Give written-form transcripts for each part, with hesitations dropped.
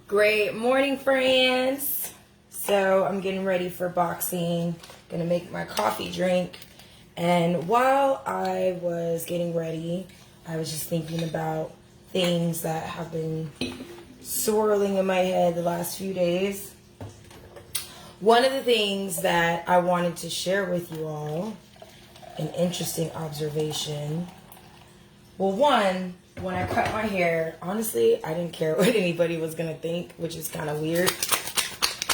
Great morning, friends. So I'm getting ready for boxing. Gonna make my coffee drink. And while I was getting ready, I was just thinking about things that have been swirling in my head the last few days. One of the things that I wanted to share with you all, an interesting observation. Well, one, when I cut my hair, honestly, I didn't care what anybody was going to think, which is kind of weird.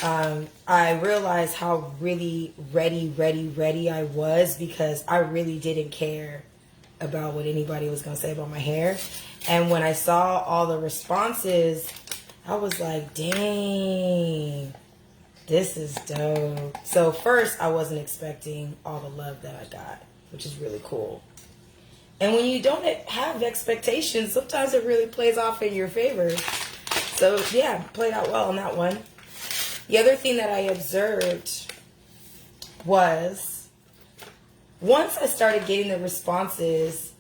I realized how really ready I was because I really didn't care about what anybody was going to say about my hair. And when I saw all the responses, I was like, dang, this is dope. So first, I wasn't expecting all the love that I got, which is really cool. And when you don't have expectations, sometimes it really plays off in your favor. So yeah, played out well on that one. The other thing that I observed was once I started getting the responses,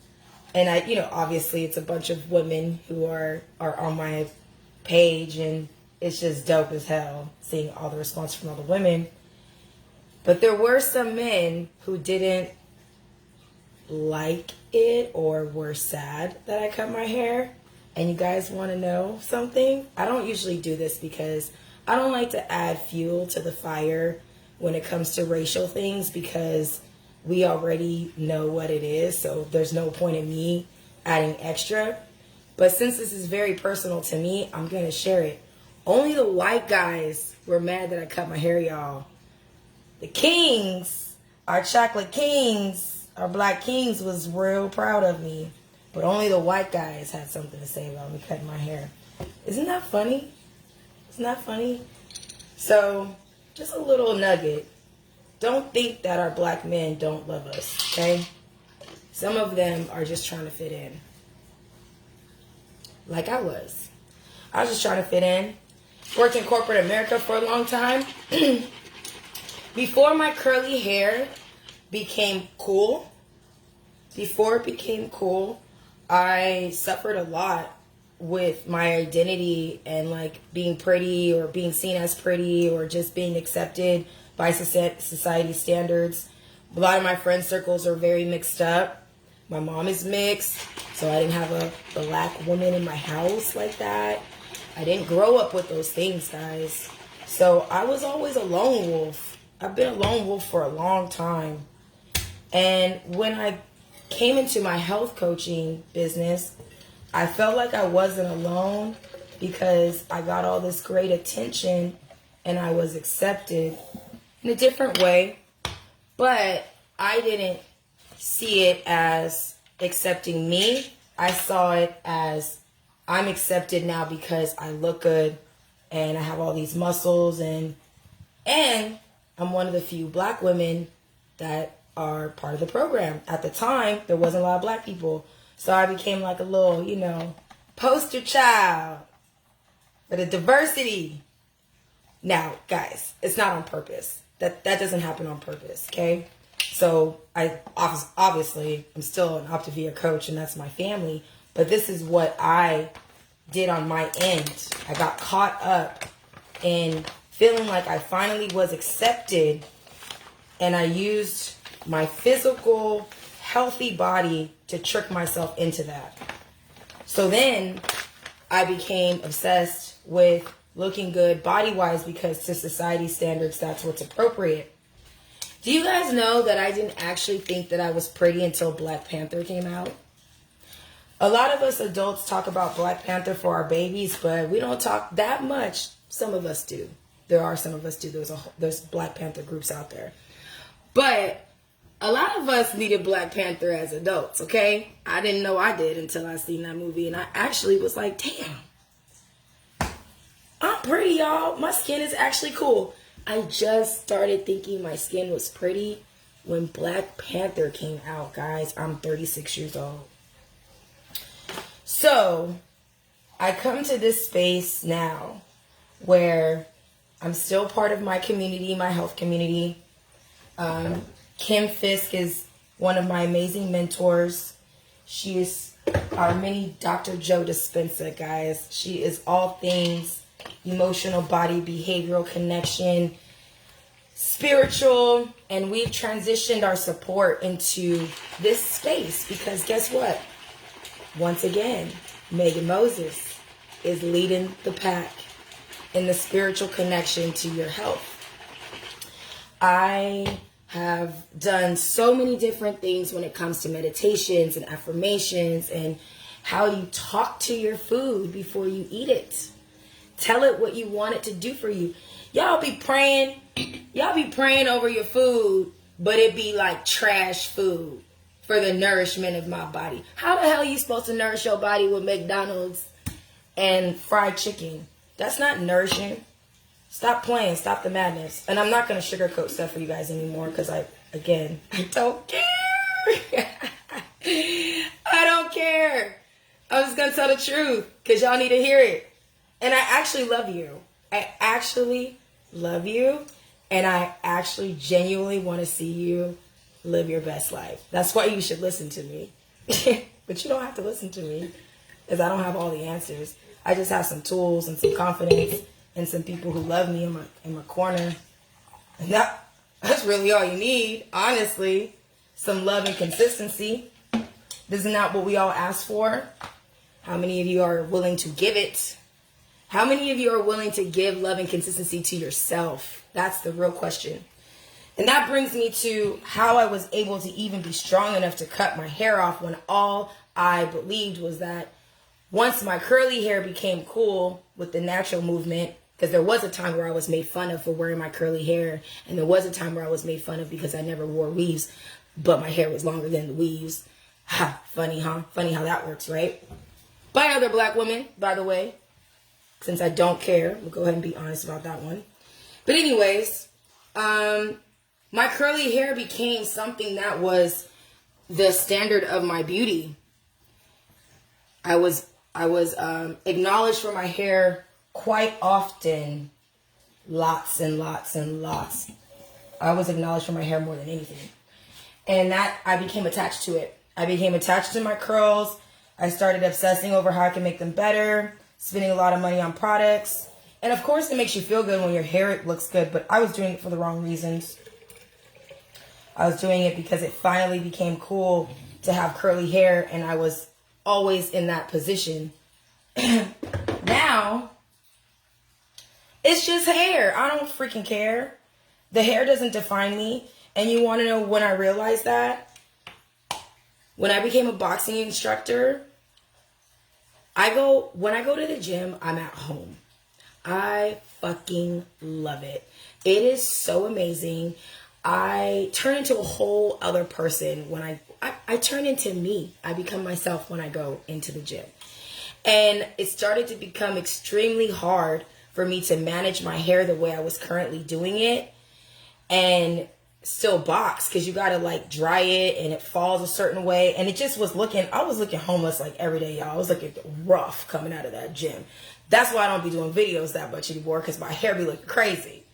and obviously it's a bunch of women who are on my page, and it's just dope as hell seeing all the response from all the women. But there were some men who didn't like it or were sad that I cut my hair. And you guys want to know something? I don't usually do this because I don't like to add fuel to the fire when it comes to racial things because we already know what it is, so there's no point in me adding extra. But since this is very personal to me, I'm going to share it. Only the white guys were mad that I cut my hair, y'all. The kings, our chocolate kings, our black kings was real proud of me. But only the white guys had something to say about me cutting my hair. Isn't that funny? Isn't that funny? So, just a little nugget. Don't think that our black men don't love us, okay? Some of them are just trying to fit in. Like I was. I was just trying to fit in. Worked in corporate America for a long time. Before my curly hair became cool, I suffered a lot with my identity and like being pretty or being seen as pretty or just being accepted by society standards. A lot of my friend circles are very mixed up. My mom is mixed, so I didn't have a black woman in my house like that. I didn't grow up with those things, guys. So I was always a lone wolf. I've been a lone wolf for a long time. And when I came into my health coaching business, I felt like I wasn't alone because I got all this great attention and I was accepted in a different way. But I didn't see it as accepting me. I saw it as I'm accepted now because I look good and I have all these muscles and I'm one of the few black women that are part of the program. At the time, there wasn't a lot of black people. So I became like a little, poster child for the diversity. Now, guys, it's not on purpose. That doesn't happen on purpose, okay? So I obviously I'm still an Optavia coach and that's my family. But this is what I did on my end. I got caught up in feeling like I finally was accepted, and I used my physical, healthy body to trick myself into that. So then I became obsessed with looking good body-wise because to society standards, that's what's appropriate. Do you guys know that I didn't actually think that I was pretty until Black Panther came out? A lot of us adults talk about Black Panther for our babies, but we don't talk that much. Some of us do. There are some of us do. There's Black Panther groups out there. But a lot of us needed Black Panther as adults, okay? I didn't know I did until I seen that movie, and I actually was like, damn, I'm pretty, y'all. My skin is actually cool. I just started thinking my skin was pretty when Black Panther came out, guys. I'm 36 years old. So I come to this space now where I'm still part of my community, my health community. Kim Fisk is one of my amazing mentors. She is our mini Dr. Joe Dispenza, guys. She is all things emotional, body, behavioral connection, spiritual, and we've transitioned our support into this space because guess what? Once again, Megan Moses is leading the pack in the spiritual connection to your health. I have done so many different things when it comes to meditations and affirmations and how you talk to your food before you eat it. Tell it what you want it to do for you. Y'all be praying over your food, but it be like trash food for the nourishment of my body. How the hell are you supposed to nourish your body with McDonald's and fried chicken? That's not nourishing. Stop playing. Stop the madness. And I'm not going to sugarcoat stuff for you guys anymore because I don't care. I don't care. I'm just going to tell the truth because y'all need to hear it. And I actually love you. I actually love you. And I actually genuinely want to see you live your best life. That's why you should listen to me. But you don't have to listen to me because I don't have all the answers. I just have some tools and some confidence and some people who love me in my corner. And that's really all you need, honestly. Some love and consistency. Isn't that what we all ask for? How many of you are willing to give it? How many of you are willing to give love and consistency to yourself? That's the real question. And that brings me to how I was able to even be strong enough to cut my hair off when all I believed was that once my curly hair became cool with the natural movement, because there was a time where I was made fun of for wearing my curly hair, and there was a time where I was made fun of because I never wore weaves, but my hair was longer than the weaves. Ha, funny, huh? Funny how that works, right? By other black women, by the way. Since I don't care, we'll go ahead and be honest about that one. But anyways, my curly hair became something that was the standard of my beauty. I was acknowledged for my hair quite often. Lots and lots and lots. I was acknowledged for my hair more than anything. And that I became attached to it. I became attached to my curls. I started obsessing over how I can make them better, spending a lot of money on products. And of course it makes you feel good when your hair looks good, but I was doing it for the wrong reasons. I was doing it because it finally became cool to have curly hair, and I was always in that position. Now, it's just hair. I don't freaking care. The hair doesn't define me. And you want to know when I realized that? When I became a boxing instructor, when I go to the gym, I'm at home. I fucking love it. It is so amazing. I turn into a whole other person when I turn into me. I become myself when I go into the gym. And it started to become extremely hard for me to manage my hair the way I was currently doing it and still box, because you gotta like dry it and it falls a certain way. And it just was I was looking homeless like every day, y'all. I was looking rough coming out of that gym. That's why I don't be doing videos that much anymore, because my hair be looking crazy.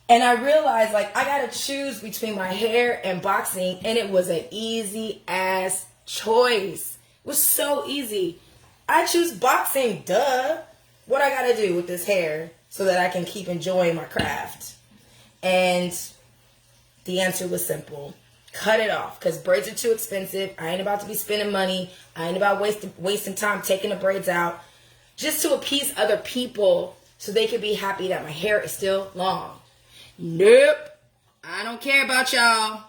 And I realized like I gotta choose between my hair and boxing, and it was an easy ass choice. It was so easy. I choose boxing, duh. What I gotta do with this hair so that I can keep enjoying my craft? And the answer was simple. Cut it off, because braids are too expensive. I ain't about to be spending money. I ain't about wasting time taking the braids out just to appease other people so they can be happy that my hair is still long. Nope. I don't care about y'all.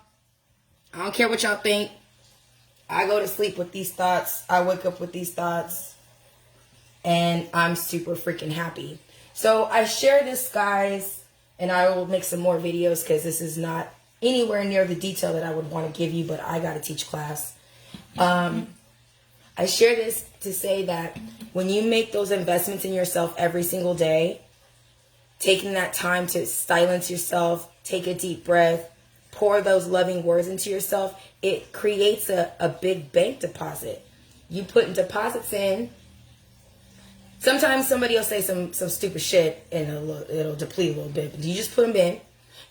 I don't care what y'all think. I go to sleep with these thoughts. I wake up with these thoughts. And I'm super freaking happy. So I share this, guys, and I will make some more videos because this is not anywhere near the detail that I would want to give you, but I got to teach class. I share this to say that when you make those investments in yourself every single day, taking that time to silence yourself, take a deep breath, pour those loving words into yourself, it creates a big bank deposit. You put deposits in. Sometimes somebody will say some stupid shit and it'll deplete a little bit, but you just put them in.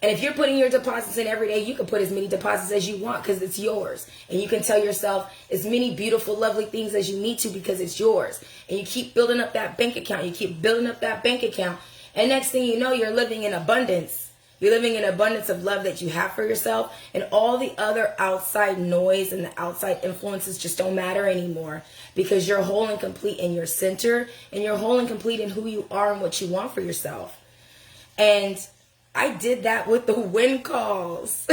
And if you're putting your deposits in every day, you can put as many deposits as you want because it's yours. And you can tell yourself as many beautiful, lovely things as you need to because it's yours. And you keep building up that bank account. You keep building up that bank account. And next thing you know, you're living in abundance. You're living in abundance of love that you have for yourself. And all the other outside noise and the outside influences just don't matter anymore because you're whole and complete in your center. And you're whole and complete in who you are and what you want for yourself. And I did that with the wind calls.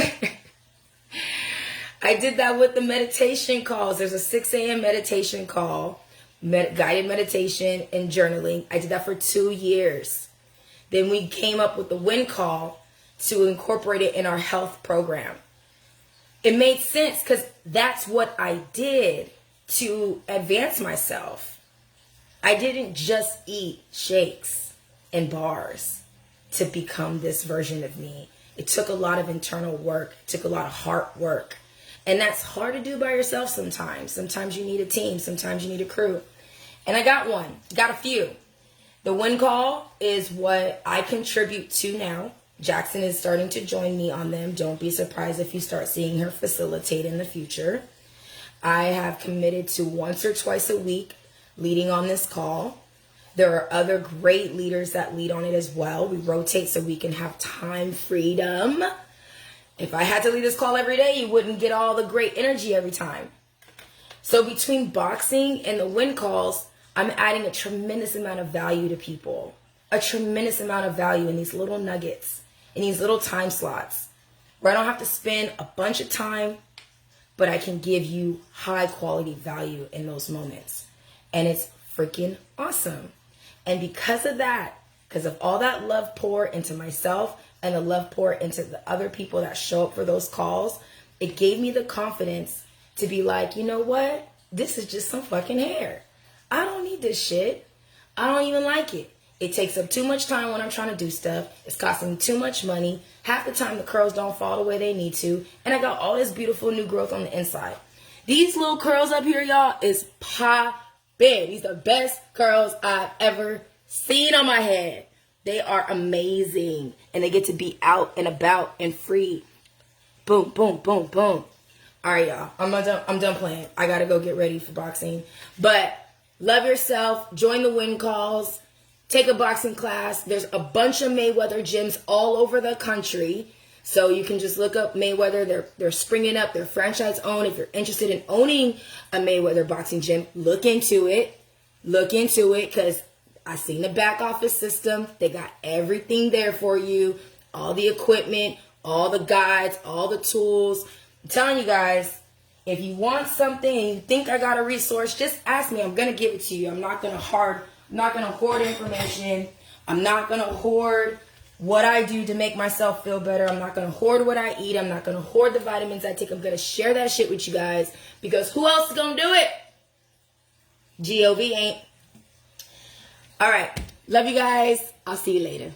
I did that with the meditation calls. There's a 6 a.m. meditation call, guided meditation and journaling. I did that for 2 years. Then we came up with the wind call to incorporate it in our health program. It made sense because that's what I did to advance myself. I didn't just eat shakes and bars to become this version of me. It took a lot of internal work. It took a lot of heart work. And that's hard to do by yourself sometimes. Sometimes you need a team. Sometimes you need a crew. And I got one. Got a few. The wind call is what I contribute to now. Jackson is starting to join me on them. Don't be surprised if you start seeing her facilitate in the future. I have committed to once or twice a week leading on this call. There are other great leaders that lead on it as well. We rotate so we can have time freedom. If I had to lead this call every day, you wouldn't get all the great energy every time. So between boxing and the wind calls, I'm adding a tremendous amount of value to people. A tremendous amount of value in these little nuggets, in these little time slots, where I don't have to spend a bunch of time, but I can give you high quality value in those moments. And it's freaking awesome. And because of that, because of all that love pour into myself and the love pour into the other people that show up for those calls, it gave me the confidence to be like, you know what? This is just some fucking hair. I don't need this shit. I don't even like it. It takes up too much time when I'm trying to do stuff. It's costing me too much money. Half the time the curls don't fall the way they need to. And I got all this beautiful new growth on the inside. These little curls up here, y'all, is poppin'. These are the best curls I've ever seen on my head. They are amazing. And they get to be out and about and free. Boom, boom, boom, boom. All right, y'all. I'm done playing. I got to go get ready for boxing. But love yourself. Join the wind calls. Take a boxing class. There's a bunch of Mayweather gyms all over the country. So you can just look up Mayweather. They're springing up. They're franchise owned. If you're interested in owning a Mayweather boxing gym, look into it. Look into it because I seen the back office system. They got everything there for you. All the equipment, all the guides, all the tools. I'm telling you guys, if you want something and you think I got a resource, just ask me. I'm going to give it to you. I'm not going to hoard information. I'm not going to hoard what I do to make myself feel better. I'm not going to hoard what I eat. I'm not going to hoard the vitamins I take. I'm going to share that shit with you guys because who else is going to do it? GOV ain't. All right. Love you guys. I'll see you later.